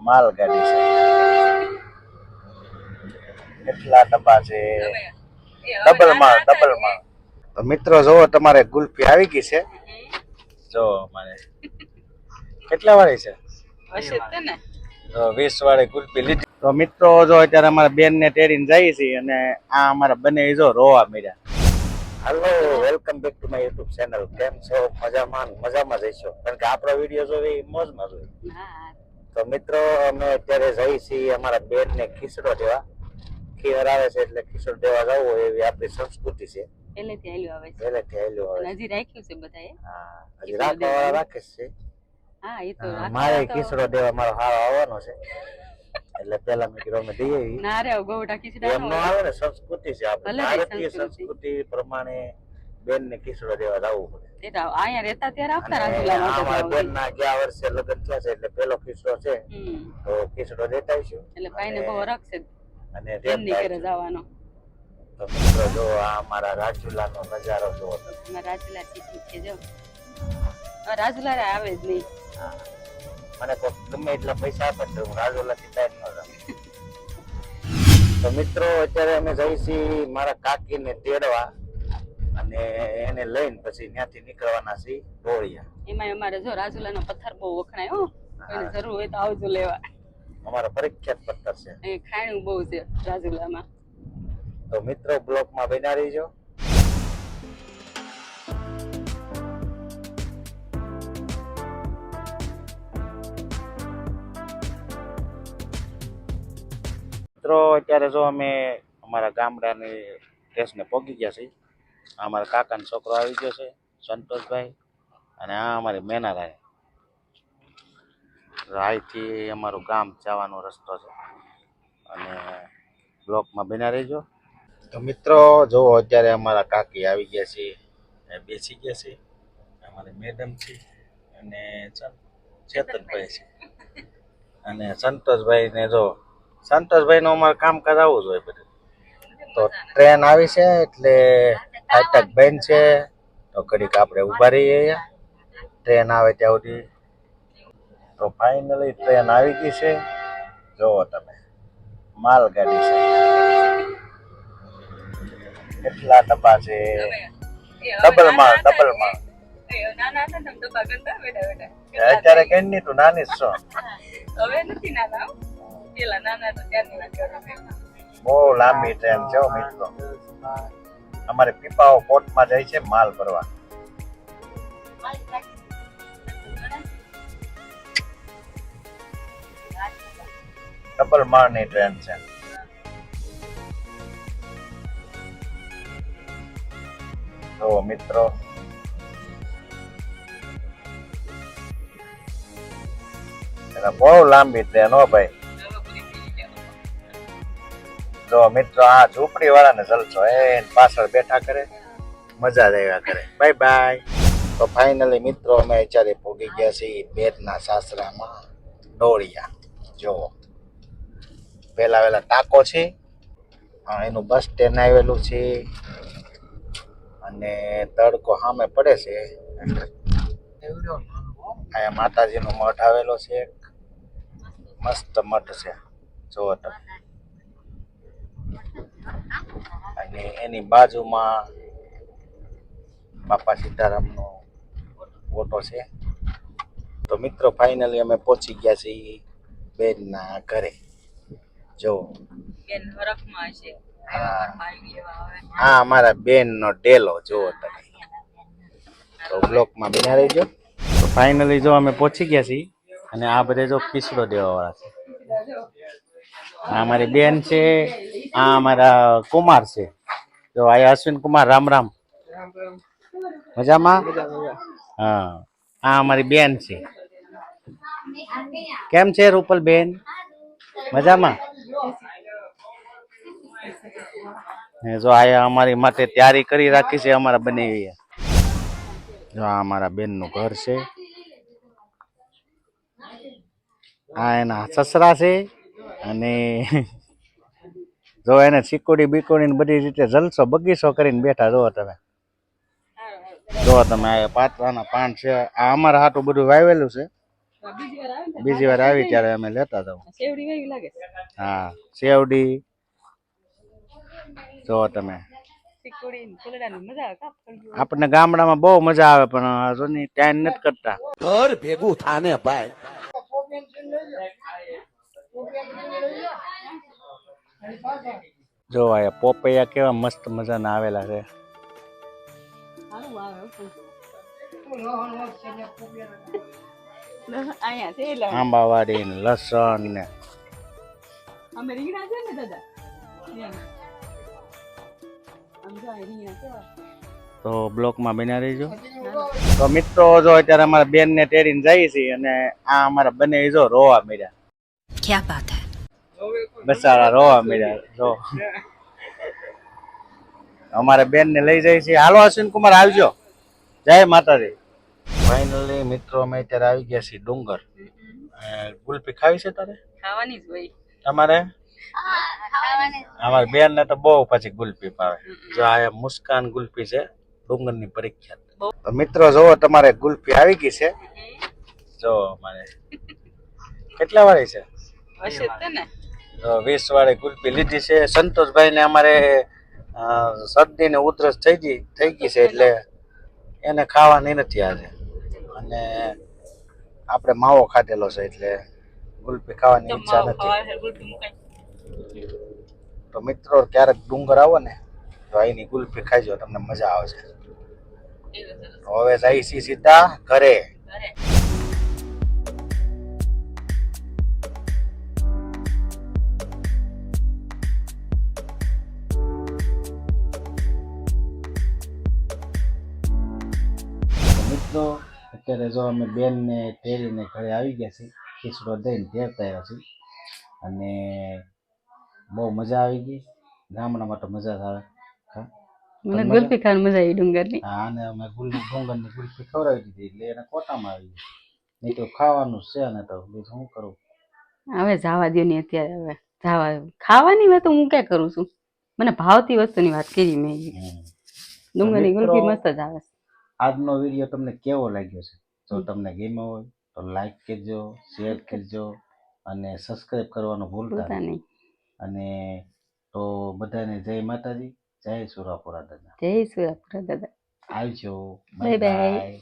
માલગાડી છે. કેટલા ડબ્બા છે? ડબલ માળ. તો મિત્રો જોવો તમારે ગુલ્ફી આવી ગઈ છે. જો મારે કેટલા વાળી છે? 20 વાળી ગુલ્ફી લીધી. તો મિત્રો જો અત્યારે અમારા બેન ને તેડીને જઈએ છીએ અને આ અમારા બંને જો રોવા મળ્યા. Hello, welcome back to my YouTube channel. કેમ છો? મજામાં જઈશો, કારણ કે આપણો વિડીયો જોઈ મોજમાં જોઈ. તો મિત્રો અમે અત્યારે જઈએ છીએ અમારા બેન ને ખીચડો દેવા. ખીર આવે છે એટલે ખીચડો દેવા જવું હોય એવી આપણી સંસ્કૃતિ છે. પહેલેથી હાલ્યું આવે. હજી રાખ્યું છે બધાએ. હા, હજી રાખવાવાળા રાખે છે. હા, એ તો મારે ખીચડો દેવા મારો હારો આવવાનો છે. એટલે પેલા મેં કીધું અમે દઈએ. ના રે ગોટા ખીચડા એમ નો આવે ને, સંસ્કૃતિ છે આપણી ભારતીય સંસ્કૃતિ પ્રમાણે બેન ને ખીચડો દેવા જવું પડે. એ તો અહીંયા રહેતા ત્યારે આપતા રાજુલામાં. અમારા બેન ના ગયા વર્ષે લગ્ન થયા છે એટલે પેલો ખીચડો છે. તો ખીચડો દેતા આવીશું. એટલે ભાઈને બહુ રાખશે અને તેની ઘરે જવાનો. તો મિત્રો જો આ અમારા રાજુલાનો નજારો જોવો તમે. રાજુલા થી જો રાજુલા આવે જ નહીં. મને કોઈ ગમે એટલા પૈસા આપે તો હું રાજુલા થી ટાઈમ ન જાઉં. તો મિત્રો અત્યારે અમે જઈએ છીએ મારા કાકીને તેડવા અને એને લઈને પછી ત્યાંથી નીકળવાના છીએ ઢોળિયા. એમાં અમારે જો રાજુલાનો પથ્થર બહુ વખણાય હો. કોઈને જરૂર હોય તો આવજો લેવા. અમારો પ્રખ્યાત પથ્થર છે. એ ખાણું બહુ છે રાજુલામાં. તો મિત્રો બ્લોગમાં બન્યા રહીજો. મિત્રો અત્યારે જો અમે અમારા ગામડાની સ્ટેશને પહોંચી ગયા છીએ. અમારા કાકાનો છોકરો આવી ગયો છે સંતોષભાઈ, અને આ અમારી મેનારાય. અહીંથી અમારું ગામ જવાનો રસ્તો છે અને બ્લોકમાં બન્યા રહેજો. તો મિત્રો જુઓ અત્યારે અમારા કાકી આવી ગયા છે, બેસી ગયા છે. અમારી મેડમ છે અને ચેતનભાઈ છે અને સંતોષભાઈ ને જો સંતોષભાઈ નું અમારે કામકાજ આવું જ હોય બધું. તો ટ્રેન આવી છે એટલે ફાટક બંધ છે, તો ઘડીક આપણે ઉભા રહીએ ટ્રેન આવે ત્યાં સુધી. તો ફાઇનલી ટ્રેન આવી ગઈ છે. જોવો તમે માલગાડી છે. કેટલા ડબ્બા છે? ડબલ માળ. અત્યારે કઈ નહીં, તું નાની છો. હવે નથી નાના, પેલા નાના તો ત્યારની વાત કરું. બહુ લાંબી ટ્રેન છે મિત્રો. અમારે પીપાઓ પોર્ટમાં જાય છે માલ ભરવા. ડબલ માળની ટ્રેન છે. તો મિત્રો બહુ લાંબી ટ્રેન હો ભાઈ. જો મિત્રો આ ઝૂંપડી વાળાને જલસો એ પાછળ બેઠા કરે, મજા જ આવ્યા કરે. Bye bye. તો ફાઇનલી મિત્રો અમે અત્યારે પહોંચી ગયા છીએ બેનના સાસરામાં ઢોળિયા. જો પેલા ટાંકો છે, એનું બસ સ્ટેન્ડ આવેલું છે અને તડકો સામે પડે છે. અહીંયા માતાજીનો મઠ આવેલો છે, મસ્ત મઠ છે જોવો તમે. અને એની બાજુમાં બાપા સીતારામનો ફોટો છે. તો મિત્રો ફાઇનલી અમે પહોંચી ગયા છીએ બેનના ઘરે. જો હા અમારા બેન નો ડેલો જોવો તમે. તો બ્લોકમાં બન્યા રહેજો. તો ફાઇનલી જો અમે પહોંચી ગયા છીએ અને આ બધે જો ખીચડો દેવા વાળા છે. આ અમારી બેન છે, આ અમારા કુમાર છે. જો આ અશ્વિન કુમાર. રામ રામ. મજામાં? હા, આ અમારી બેન છે. કેમ છે રૂપલ બેન? મજામાં? જો આ અમારી માટે તૈયારી કરી રાખી છે અમારા બનેવી. જો આ અમારા બેન નું ઘર છે. આ એના સસરા છે અને જો એને ચીકુડી બીકુડી બધી રીતે જલસો બગીચો કરીને બેઠા. જો તમે આ પાત્રાના પાન છે. આ અમારા હાટું બધું વાવેલું છે બીજી વાર આવી ત્યારે અમે લેતા જાવ. હા શેવડી જો તમે આપણને ગામડામાં બહુ મજા આવે પણ જોની ટાઈમ નથી કરતા ઘર ભેગું થાને ભાઈ. જો આ પોપૈયા કેવા મસ્ત મજાના આવેલા છે. આંબાવાડી ને લસણ ને તો બ્લોકમાં બન્યા રહીજો. તો મિત્રો જો અત્યારે અમારા બેન ને તેડીને જઈએ છીએ અને આ અમારા બને જો રોવા મળ્યા. क्या बात है? બસારા રોવા મળ્યા. જો અમારા બેન ને લઈ જાય છે. હાલો અશ્વિન કુમાર આવજો. જય માતાજી. ફાઇનલી મિત્રો અમે અત્યારે આવી ગયા છીએ ડુંગર. ગુલ્ફી ખાવી છે તારે? ખાવાની જ હોય તમારે? અમારા બેન ને તો બહુ પછી ગુલ્ફી ભાવે. જો આ મુસ્કાન ગુલ્ફી છે ડુંગર ની પરીક્ષા. તો મિત્રો જોવો તમારે ગુલ્ફી આવી ગઈ છે. જો અમારે કેટલા વાળી છે? હશે તે ને 20 વાળી ગુલ્ફી લીધી છે. સંતોષભાઈ ને અમારે શરદી ને ઉધરસ થઈ ગઈ છે એટલે એને ખાવાની નથી આજે અને આપણે માવો ખાધેલો છે એટલે ગુલ્ફી ખાવાની ઈચ્છા નથી. તો મિત્રો ક્યારેક ડુંગર આવો ને તો અહીંની ગુલ્ફી ખાઈજો તમને મજા આવશે. હવે જઈ છીએ સીધા ઘરે. મિત્રો અત્યારે જો અમે બેન ને તેડીને ઘરે આવી ગયા છીએ. ખીચડો દઈને તેડતા આવ્યા છીએ અને બહુ મજા આવી ગઈ. ગામડામાં તો મજા જ આવે. મને ગુલ્ફી ખાવાની મજા આવી ડુંગરની. હા અને અમે ડુંગરની ગુલ્ફી ખવડાવી દીધી એટલે એને કોટામાં આવી ગઈ. નહીં તો ખાવાનું છે ને તો બીજું શું કરું. હવે જવા દો ને અત્યારે હવે જવા ખાવાની વાત હું ક્યાં કરું છું. મને ભાવતી વસ્તુની વાત કરી મેં. ડુંગરની ગુલ્ફી મસ્ત જ આવે. આજનો વિડીયો તમને કેવો લાગ્યો છે? જો તમને ગમ્યો હોય તો લાઈક કરજો, શેર કરજો અને સબસ્ક્રાઇબ કરવાનું ભૂલતા નહીં. અને તો બધાને જય માતાજી, જય સુરાપુરા દાદા. જય સુરાપુરા દાદા. આવજો. Bye bye.